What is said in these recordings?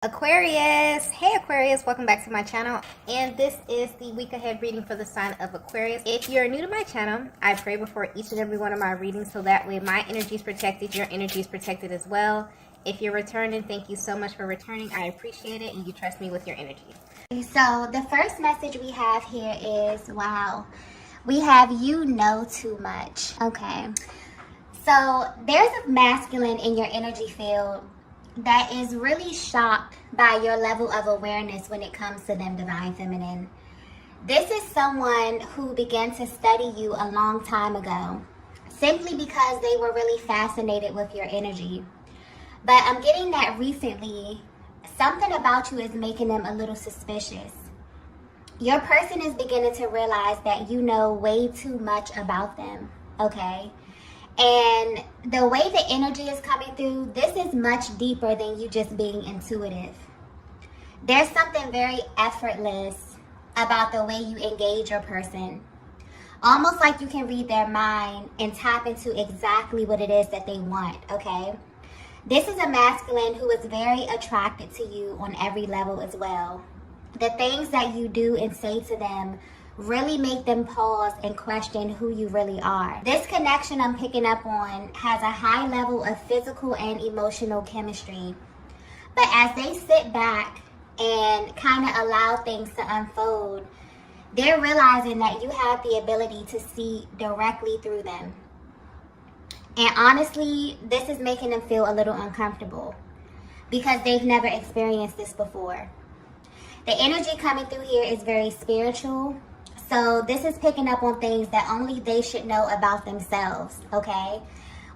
Aquarius, hey Aquarius, welcome back to my channel, and this is the week ahead reading for the sign of Aquarius. If you're new to my channel, I pray before each and every one of my readings so that way my energy is protected, your energy is protected as well. If you're returning, thank you so much for returning. I appreciate it, and you trust me with your energy. So the first message we have here is, wow, we have you know too much. Okay, so there's a masculine in your energy field that is really shocked by your level of awareness when it comes to them, divine feminine. This is someone who began to study you a long time ago simply because they were really fascinated with your energy. But I'm getting that recently something about you is making them a little suspicious. Your person is beginning to realize that you know way too much about them, okay? And the way the energy is coming through, this is much deeper than you just being intuitive. There's something very effortless about the way you engage your person. Almost like you can read their mind and tap into exactly what it is that they want, okay? This is a masculine who is very attracted to you on every level as well. The things that you do and say to them really make them pause and question who you really are. This connection I'm picking up on has a high level of physical and emotional chemistry. But as they sit back and kind of allow things to unfold, they're realizing that you have the ability to see directly through them. And honestly, this is making them feel a little uncomfortable because they've never experienced this before. The energy coming through here is very spiritual. So this is picking up on things that only they should know about themselves, okay?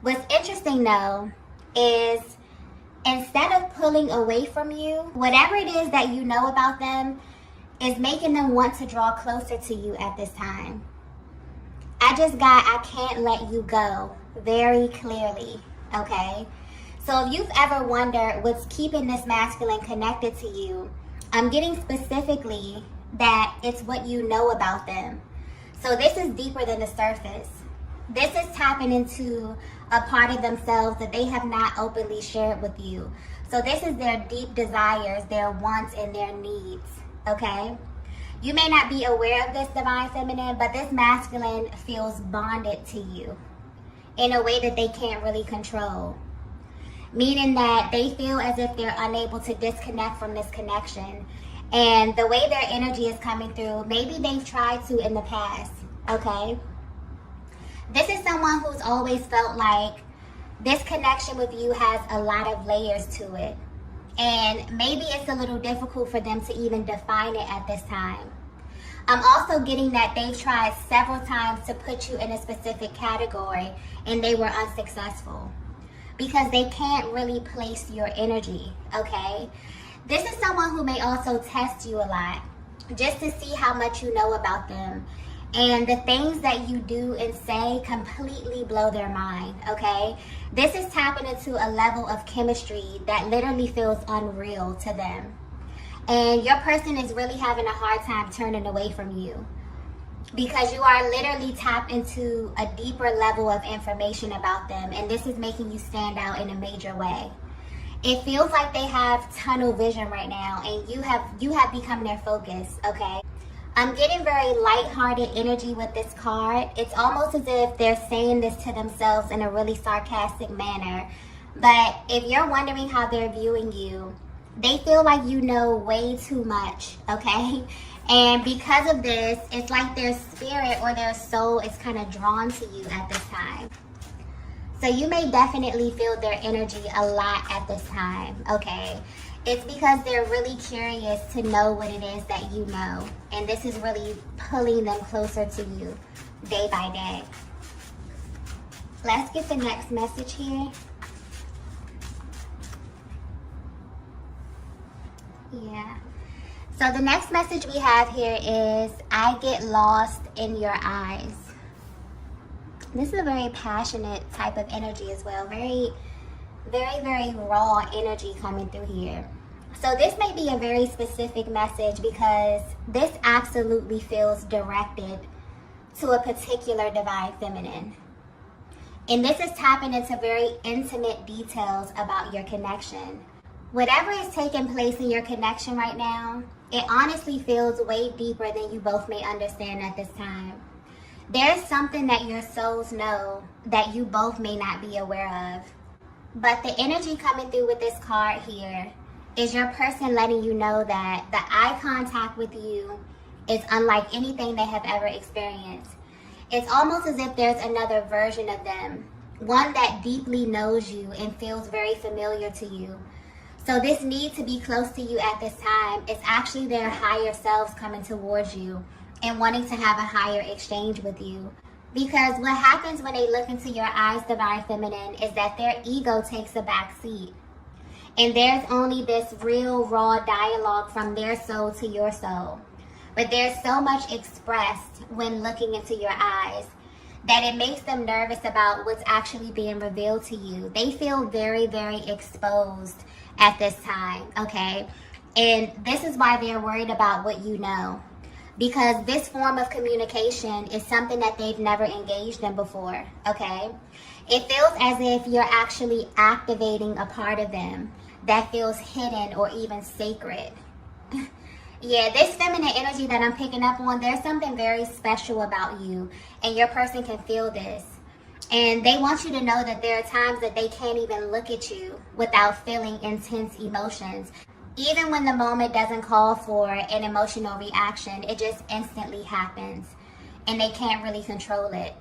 What's interesting though is instead of pulling away from you, whatever it is that you know about them is making them want to draw closer to you at this time. I can't let you go very clearly, okay? So if you've ever wondered what's keeping this masculine connected to you, I'm getting specifically that it's what you know about them. So this is deeper than the surface. This is tapping into a part of themselves that they have not openly shared with you. So this is their deep desires, their wants, and their needs, okay? You may not be aware of this, divine feminine, but this masculine feels bonded to you in a way that they can't really control. Meaning that they feel as if they're unable to disconnect from this connection. And the way their energy is coming through, maybe they've tried to in the past, okay? This is someone who's always felt like this connection with you has a lot of layers to it. And maybe it's a little difficult for them to even define it at this time. I'm also getting that they've tried several times to put you in a specific category and they were unsuccessful because they can't really place your energy, okay? This is someone who may also test you a lot just to see how much you know about them. And the things that you do and say completely blow their mind, okay? This is tapping into a level of chemistry that literally feels unreal to them. And your person is really having a hard time turning away from you because you are literally tapped into a deeper level of information about them. And this is making you stand out in a major way. It feels like they have tunnel vision right now and you have become their focus, okay? I'm getting very lighthearted energy with this card. It's almost as if they're saying this to themselves in a really sarcastic manner. But if you're wondering how they're viewing you, they feel like you know way too much, okay? And because of this, it's like their spirit or their soul is kind of drawn to you at this time. So you may definitely feel their energy a lot at this time, okay? It's because they're really curious to know what it is that you know. And this is really pulling them closer to you day by day. Let's get the next message here. Yeah. So the next message we have here is, I get lost in your eyes. This is a very passionate type of energy as well. Very, very raw energy coming through here. So this may be a very specific message because this absolutely feels directed to a particular divine feminine. And this is tapping into very intimate details about your connection. Whatever is taking place in your connection right now, it honestly feels way deeper than you both may understand at this time. There's something that your souls know that you both may not be aware of. But the energy coming through with this card here is your person letting you know that the eye contact with you is unlike anything they have ever experienced. It's almost as if there's another version of them, one that deeply knows you and feels very familiar to you. So this need to be close to you at this time is actually their higher selves coming towards you and wanting to have a higher exchange with you. Because what happens when they look into your eyes, Divine Feminine, is that their ego takes a back seat. And there's only this real raw dialogue from their soul to your soul. But there's so much expressed when looking into your eyes that it makes them nervous about what's actually being revealed to you. They feel very, very exposed at this time, okay? And this is why they're worried about what you know. Because this form of communication is something that they've never engaged in before, okay? It feels as if you're actually activating a part of them that feels hidden or even sacred. Yeah, this feminine energy that I'm picking up on, there's something very special about you, and your person can feel this. And they want you to know that there are times that they can't even look at you without feeling intense emotions. Even when the moment doesn't call for an emotional reaction, it just instantly happens, and they can't really control it.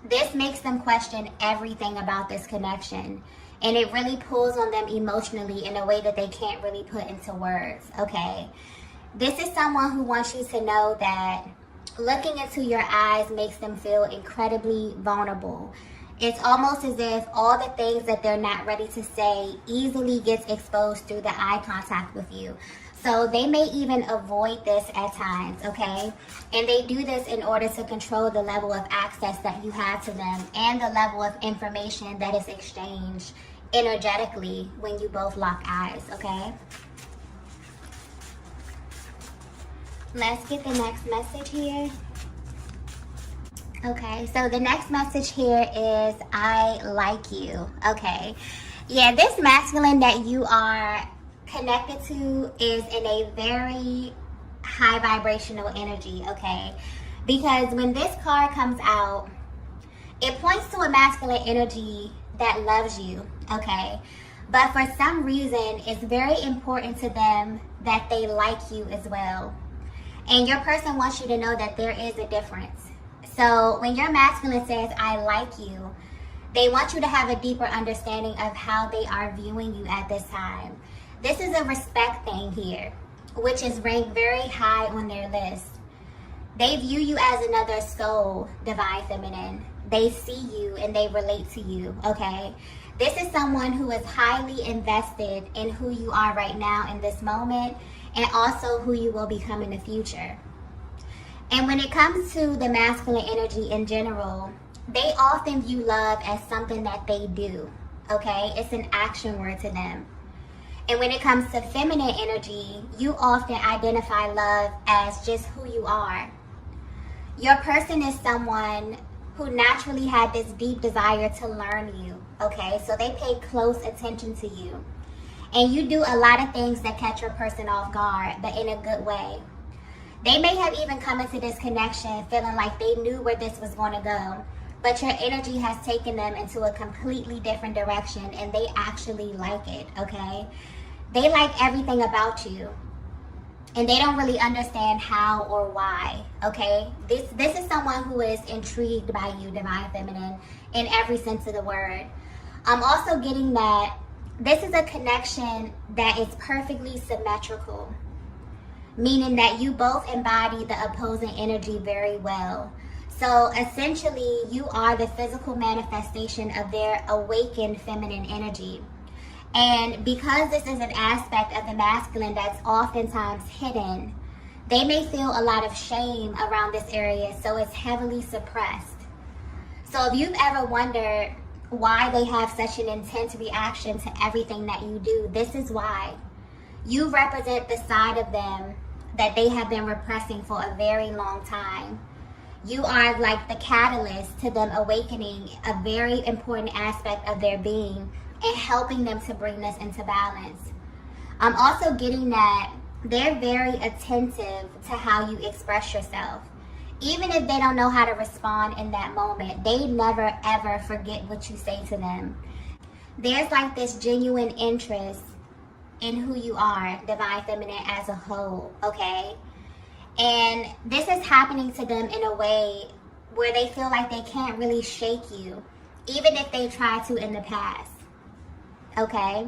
This makes them question everything about this connection, and it really pulls on them emotionally in a way that they can't really put into words, okay? This is someone who wants you to know that looking into your eyes makes them feel incredibly vulnerable. It's almost as if all the things that they're not ready to say easily gets exposed through the eye contact with you. So they may even avoid this at times, okay? And they do this in order to control the level of access that you have to them and the level of information that is exchanged energetically when you both lock eyes, okay? Let's get the next message here. Okay, so the next message here is, I like you. Okay, yeah, this masculine that you are connected to is in a very high vibrational energy, okay? Because when this card comes out, it points to a masculine energy that loves you, okay? But for some reason, it's very important to them that they like you as well. And your person wants you to know that there is a difference. So when your masculine says, I like you, they want you to have a deeper understanding of how they are viewing you at this time. This is a respect thing here, which is ranked very high on their list. They view you as another soul, Divine Feminine. They see you and they relate to you, okay? This is someone who is highly invested in who you are right now in this moment, and also who you will become in the future. And when it comes to the masculine energy in general, they often view love as something that they do, okay? It's an action word to them. And when it comes to feminine energy, you often identify love as just who you are. Your person is someone who naturally had this deep desire to learn you, okay? So they pay close attention to you. And you do a lot of things that catch your person off guard, but in a good way. They may have even come into this connection feeling like they knew where this was going to go, but your energy has taken them into a completely different direction, and they actually like it, okay? They like everything about you, and they don't really understand how or why, okay? This is someone who is intrigued by you, Divine Feminine, in every sense of the word. I'm also getting that this is a connection that is perfectly symmetrical, meaning that you both embody the opposing energy very well. So essentially, you are the physical manifestation of their awakened feminine energy. And because this is an aspect of the masculine that's oftentimes hidden, they may feel a lot of shame around this area, so it's heavily suppressed. So if you've ever wondered why they have such an intense reaction to everything that you do, this is why. You represent the side of them that they have been repressing for a very long time. You are like the catalyst to them awakening a very important aspect of their being and helping them to bring this into balance. I'm also getting that they're very attentive to how you express yourself. Even if they don't know how to respond in that moment, they never ever forget what you say to them. There's like this genuine interest in who you are, divine feminine as a whole, okay? And this is happening to them in a way where they feel like they can't really shake you, even if they tried to in the past, okay?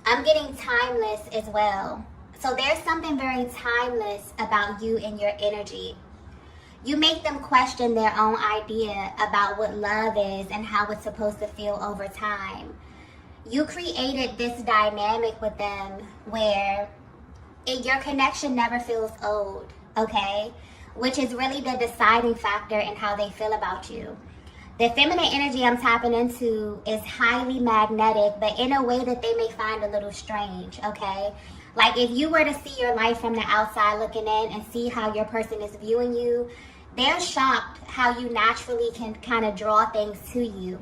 I'm getting timeless as well. So there's something very timeless about you and your energy. You make them question their own idea about what love is and how it's supposed to feel over time. You created this dynamic with them where your connection never feels old, okay? Which is really the deciding factor in how they feel about you. The feminine energy I'm tapping into is highly magnetic, but in a way that they may find a little strange, okay? Like if you were to see your life from the outside looking in and see how your person is viewing you, they're shocked how you naturally can kind of draw things to you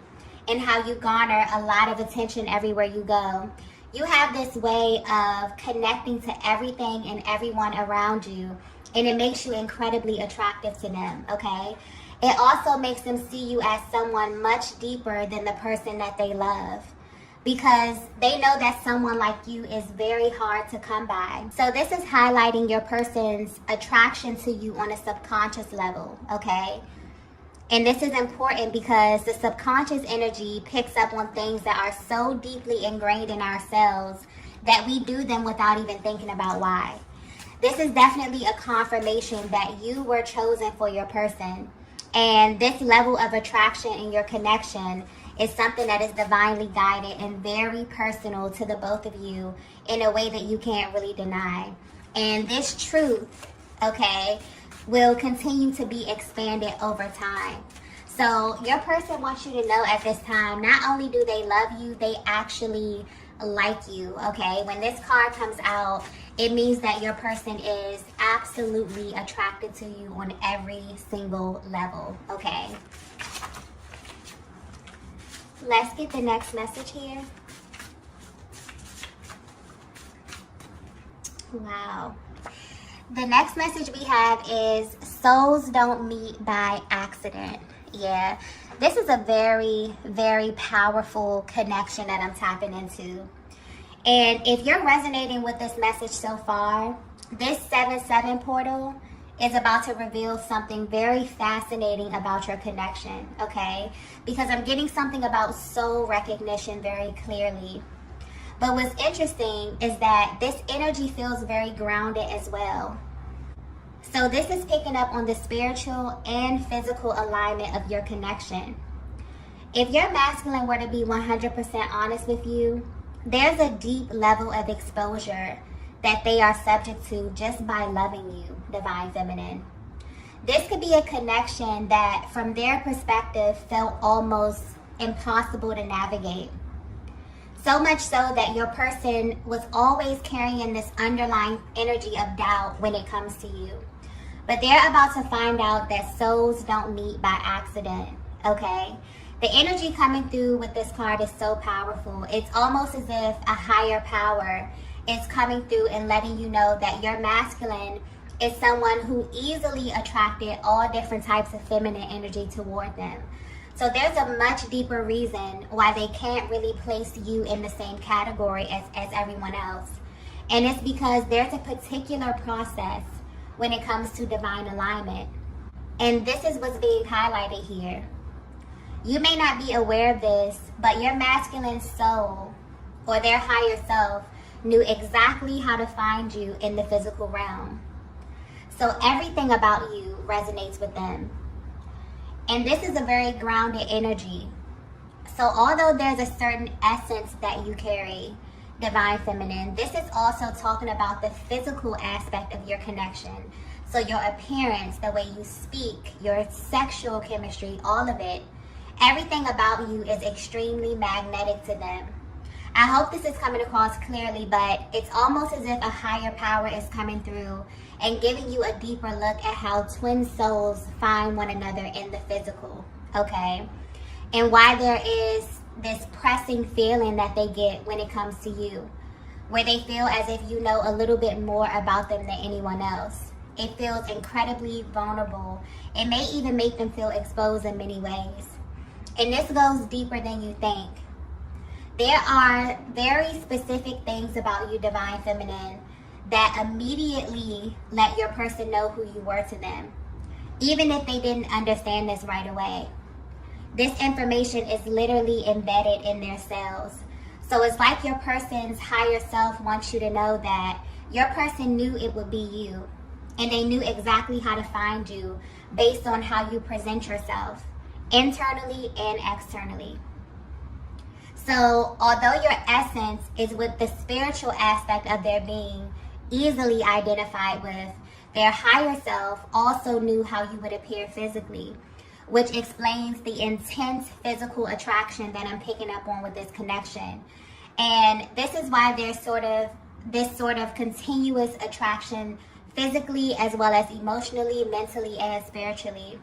and how you garner a lot of attention everywhere you go. You have this way of connecting to everything and everyone around you, and it makes you incredibly attractive to them, okay? It also makes them see you as someone much deeper than the person that they love, because they know that someone like you is very hard to come by. So this is highlighting your person's attraction to you on a subconscious level, okay? And this is important because the subconscious energy picks up on things that are so deeply ingrained in ourselves that we do them without even thinking about why. This is definitely a confirmation that you were chosen for your person. And this level of attraction in your connection is something that is divinely guided and very personal to the both of you in a way that you can't really deny. And this truth, okay, will continue to be expanded over time. So your person wants you to know at this time, not only do they love you, they actually like you, okay? When this card comes out, it means that your person is absolutely attracted to you on every single level, okay? Let's get the next message here. Wow. The next message we have is souls don't meet by accident. Yeah, this is a very, very powerful connection that I'm tapping into. And if you're resonating with this message so far, this 7-7 portal is about to reveal something very fascinating about your connection, okay? Because I'm getting something about soul recognition very clearly. But what's interesting is that this energy feels very grounded as well. So this is picking up on the spiritual and physical alignment of your connection. If your masculine were to be 100% honest with you, there's a deep level of exposure that they are subject to just by loving you, divine feminine. This could be a connection that from their perspective felt almost impossible to navigate. So much so that your person was always carrying this underlying energy of doubt when it comes to you. But they're about to find out that souls don't meet by accident, okay? The energy coming through with this card is so powerful. It's almost as if a higher power is coming through and letting you know that your masculine is someone who easily attracted all different types of feminine energy toward them. So there's a much deeper reason why they can't really place you in the same category as everyone else. And it's because there's a particular process when it comes to divine alignment. And this is what's being highlighted here. You may not be aware of this, but your masculine soul or their higher self knew exactly how to find you in the physical realm. So everything about you resonates with them. And this is a very grounded energy. So although there's a certain essence that you carry, divine feminine, this is also talking about the physical aspect of your connection. So your appearance, the way you speak, your sexual chemistry, all of it, everything about you is extremely magnetic to them. I hope this is coming across clearly, but it's almost as if a higher power is coming through and giving you a deeper look at how twin souls find one another in the physical, okay? And why there is this pressing feeling that they get when it comes to you. where they feel as if you know a little bit more about them than anyone else. It feels incredibly vulnerable. It may even make them feel exposed in many ways. And this goes deeper than you think. There are very specific things about you, Divine Feminine, that immediately let your person know who you were to them, even if they didn't understand this right away. This information is literally embedded in their cells. So it's like your person's higher self wants you to know that your person knew it would be you, and they knew exactly how to find you based on how you present yourself, internally and externally. So although your essence is with the spiritual aspect of their being easily identified with, their higher self also knew how you would appear physically, which explains the intense physical attraction that I'm picking up on with this connection. And this is why there's this sort of continuous attraction physically as well as emotionally, mentally, and spiritually.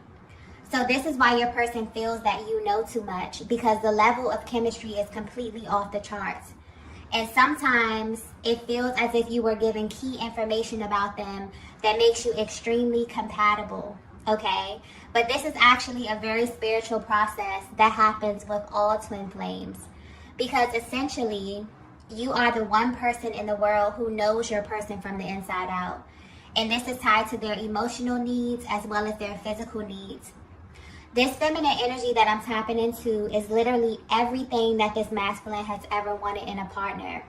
So this is why your person feels that you know too much, because the level of chemistry is completely off the charts. And sometimes it feels as if you were given key information about them that makes you extremely compatible, okay? But this is actually a very spiritual process that happens with all twin flames, because essentially you are the one person in the world who knows your person from the inside out. And this is tied to their emotional needs as well as their physical needs. This feminine energy that I'm tapping into is literally everything that this masculine has ever wanted in a partner.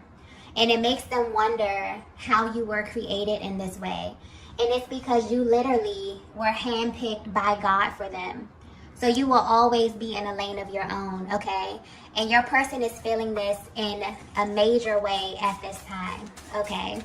And it makes them wonder how you were created in this way. And it's because you literally were handpicked by God for them. So you will always be in a lane of your own, okay? And your person is feeling this in a major way at this time, okay?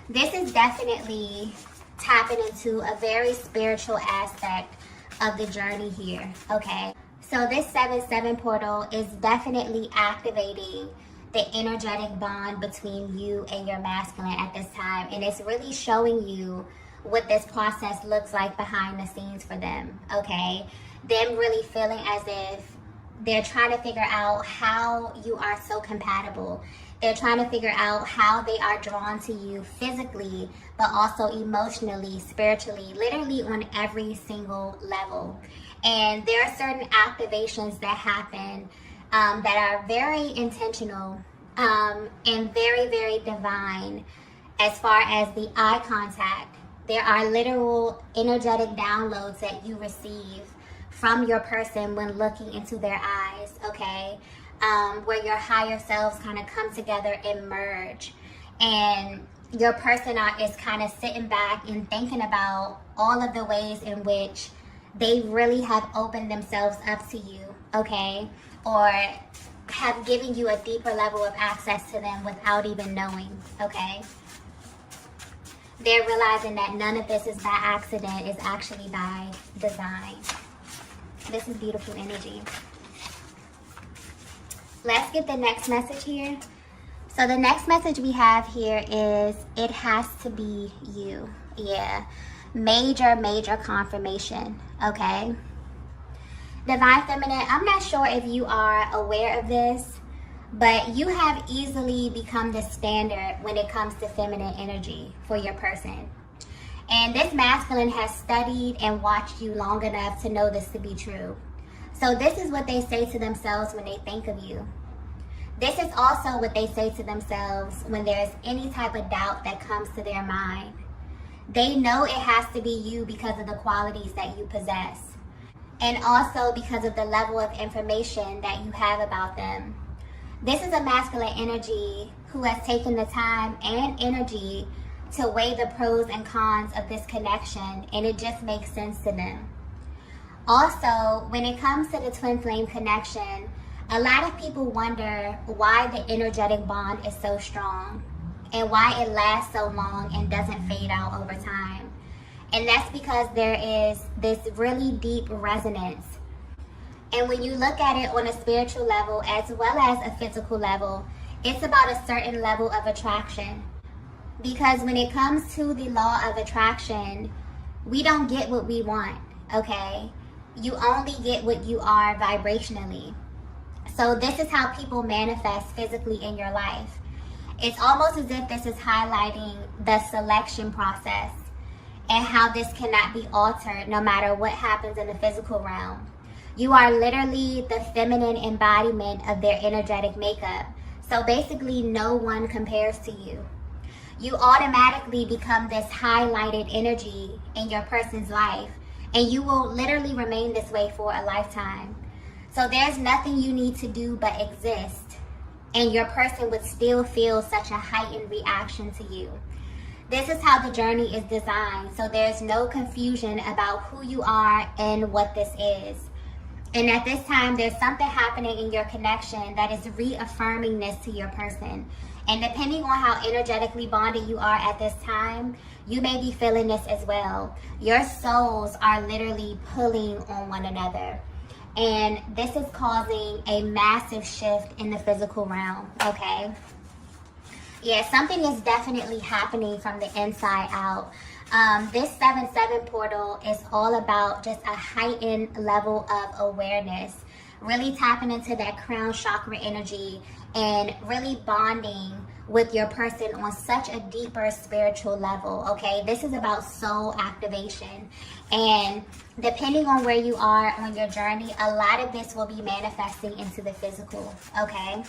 This is definitely tapping into a very spiritual aspect of the journey here, okay? So this 7-7 portal is definitely activating the energetic bond between you and your masculine at this time. And it's really showing you what this process looks like behind the scenes for them, okay? Them really feeling as if they're trying to figure out how you are so compatible. They're trying to figure out how they are drawn to you physically, but also emotionally, spiritually, literally on every single level. And there are certain activations that happen that are very intentional and very, very divine as far as the eye contact. There are literal energetic downloads that you receive from your person when looking into their eyes, okay? Where your higher selves kind of come together and merge. And your person is kind of sitting back and thinking about all of the ways in which they really have opened themselves up to you, okay? Or have given you a deeper level of access to them without even knowing, okay? They're realizing that none of this is by accident, it's actually by design. This is beautiful energy. Let's get the next message here. So the next message we have here is, it has to be you. Yeah, major confirmation, okay? Divine Feminine, I'm not sure if you are aware of this, but you have easily become the standard when it comes to feminine energy for your person. And this masculine has studied and watched you long enough to know this to be true. So this is what they say to themselves when they think of you. This is also what they say to themselves when there's any type of doubt that comes to their mind. They know it has to be you because of the qualities that you possess, and also because of the level of information that you have about them. This is a masculine energy who has taken the time and energy to weigh the pros and cons of this connection, and it just makes sense to them. Also, when it comes to the twin flame connection, a lot of people wonder why the energetic bond is so strong and why it lasts so long and doesn't fade out over time. And that's because there is this really deep resonance. And when you look at it on a spiritual level as well as a physical level, it's about a certain level of attraction. Because when it comes to the law of attraction, we don't get what we want, okay? You only get what you are vibrationally. So this is how people manifest physically in your life. It's almost as if this is highlighting the selection process and how this cannot be altered no matter what happens in the physical realm. You are literally the feminine embodiment of their energetic makeup. So basically, no one compares to you. You automatically become this highlighted energy in your person's life, and you will literally remain this way for a lifetime. So there's nothing you need to do but exist, and your person would still feel such a heightened reaction to you. This is how the journey is designed, so there's no confusion about who you are and what this is. And at this time, there's something happening in your connection that is reaffirming this to your person. And depending on how energetically bonded you are at this time, you may be feeling this as well. Your souls are literally pulling on one another. And this is causing a massive shift in the physical realm, okay? Yeah, something is definitely happening from the inside out. This 7-7 portal is all about just a heightened level of awareness, really tapping into that crown chakra energy and really bonding with your person on such a deeper spiritual level, okay? This is about soul activation. And depending on where you are on your journey, a lot of this will be manifesting into the physical, okay?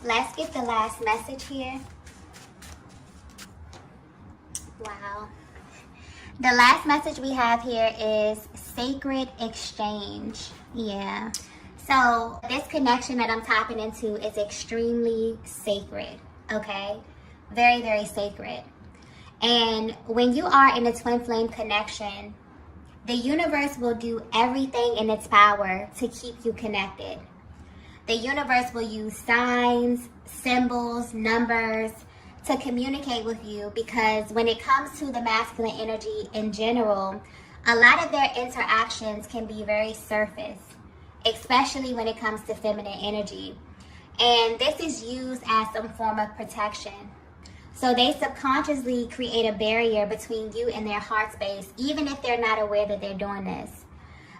Let's get the last message here. Wow. The last message we have here is sacred exchange. Yeah. So this connection that I'm tapping into is extremely sacred, okay? Very, very sacred. And when you are in a twin flame connection, the universe will do everything in its power to keep you connected. The universe will use signs, symbols, numbers to communicate with you, because when it comes to the masculine energy in general, a lot of their interactions can be very surface, especially when it comes to feminine energy. And this is used as some form of protection. So they subconsciously create a barrier between you and their heart space, even if they're not aware that they're doing this.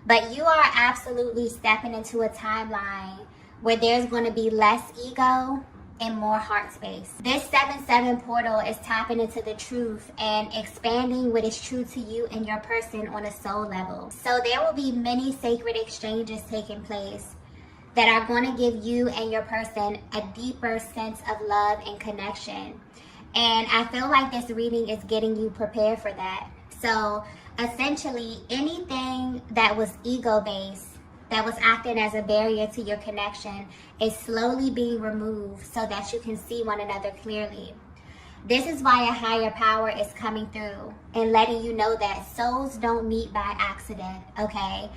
But you are absolutely stepping into a timeline where there's going to be less ego and more heart space. This 7-7 portal is tapping into the truth and expanding what is true to you and your person on a soul level. So there will be many sacred exchanges taking place that are going to give you and your person a deeper sense of love and connection. And I feel like this reading is getting you prepared for that. So essentially, anything that was ego-based, that was acting as a barrier to your connection, is slowly being removed so that you can see one another clearly. This is why a higher power is coming through and letting you know that souls don't meet by accident, okay?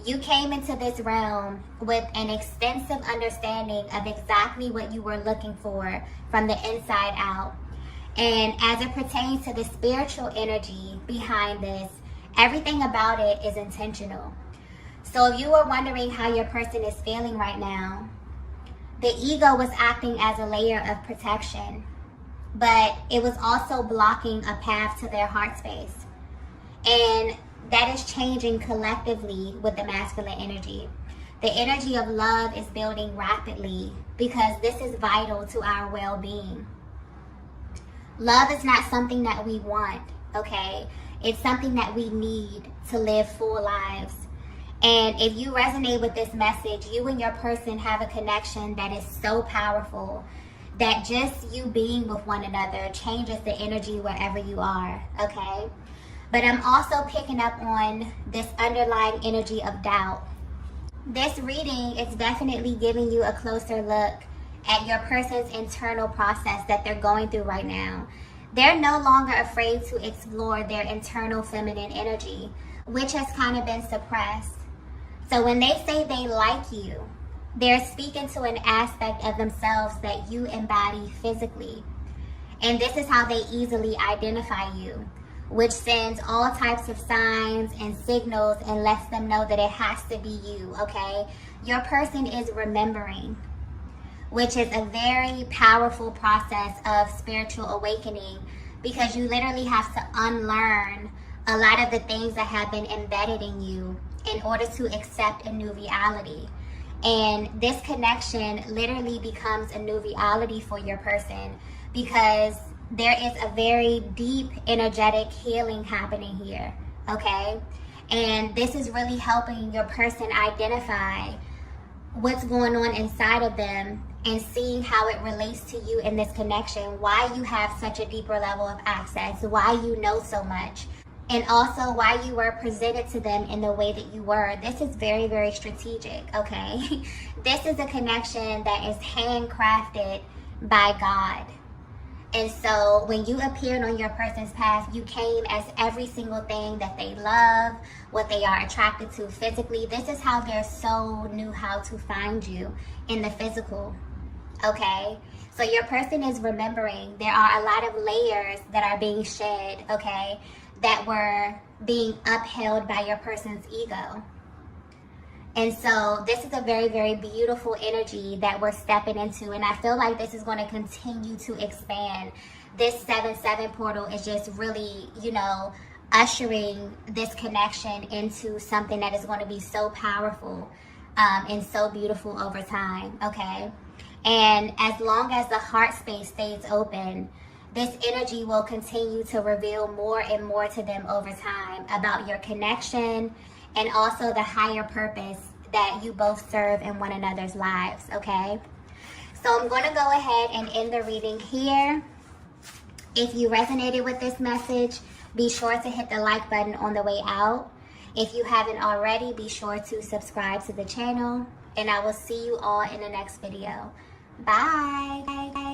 You came into this realm with an extensive understanding of exactly what you were looking for from the inside out. And as it pertains to the spiritual energy behind this, everything about it is intentional. So if you were wondering how your person is feeling right now, the ego was acting as a layer of protection, but it was also blocking a path to their heart space. And that is changing collectively with the masculine energy. The energy of love is building rapidly because this is vital to our well-being. Love is not something that we want, okay? It's something that we need to live full lives. And if you resonate with this message, you and your person have a connection that is so powerful that just you being with one another changes the energy wherever you are, okay? But I'm also picking up on this underlying energy of doubt. This reading is definitely giving you a closer look at your person's internal process that they're going through right now. They're no longer afraid to explore their internal feminine energy, which has kind of been suppressed. So when they say they like you, they're speaking to an aspect of themselves that you embody physically. And this is how they easily identify you, which sends all types of signs and signals and lets them know that it has to be you, okay? Your person is remembering, which is a very powerful process of spiritual awakening, because you literally have to unlearn a lot of the things that have been embedded in you in order to accept a new reality. And this connection literally becomes a new reality for your person because there is a very deep energetic healing happening here, okay? And this is really helping your person identify what's going on inside of them and seeing how it relates to you in this connection, why you have such a deeper level of access, why you know so much, and also why you were presented to them in the way that you were. This is very, very strategic, okay? This is a connection that is handcrafted by God. And so when you appeared on your person's path, you came as every single thing that they love, what they are attracted to physically. This is how their soul knew how to find you in the physical, okay? So your person is remembering there are a lot of layers that are being shed, okay, that were being upheld by your person's ego. And so this is a very, very beautiful energy that we're stepping into. And I feel like this is going to continue to expand. This 7-7 portal is just really, you know, ushering this connection into something that is going to be so powerful and so beautiful over time, okay? And as long as the heart space stays open, this energy will continue to reveal more and more to them over time about your connection and also the higher purpose that you both serve in one another's lives, okay? So I'm going to go ahead and end the reading here. If you resonated with this message, be sure to hit the like button on the way out. If you haven't already, be sure to subscribe to the channel, and I will see you all in the next video. Bye.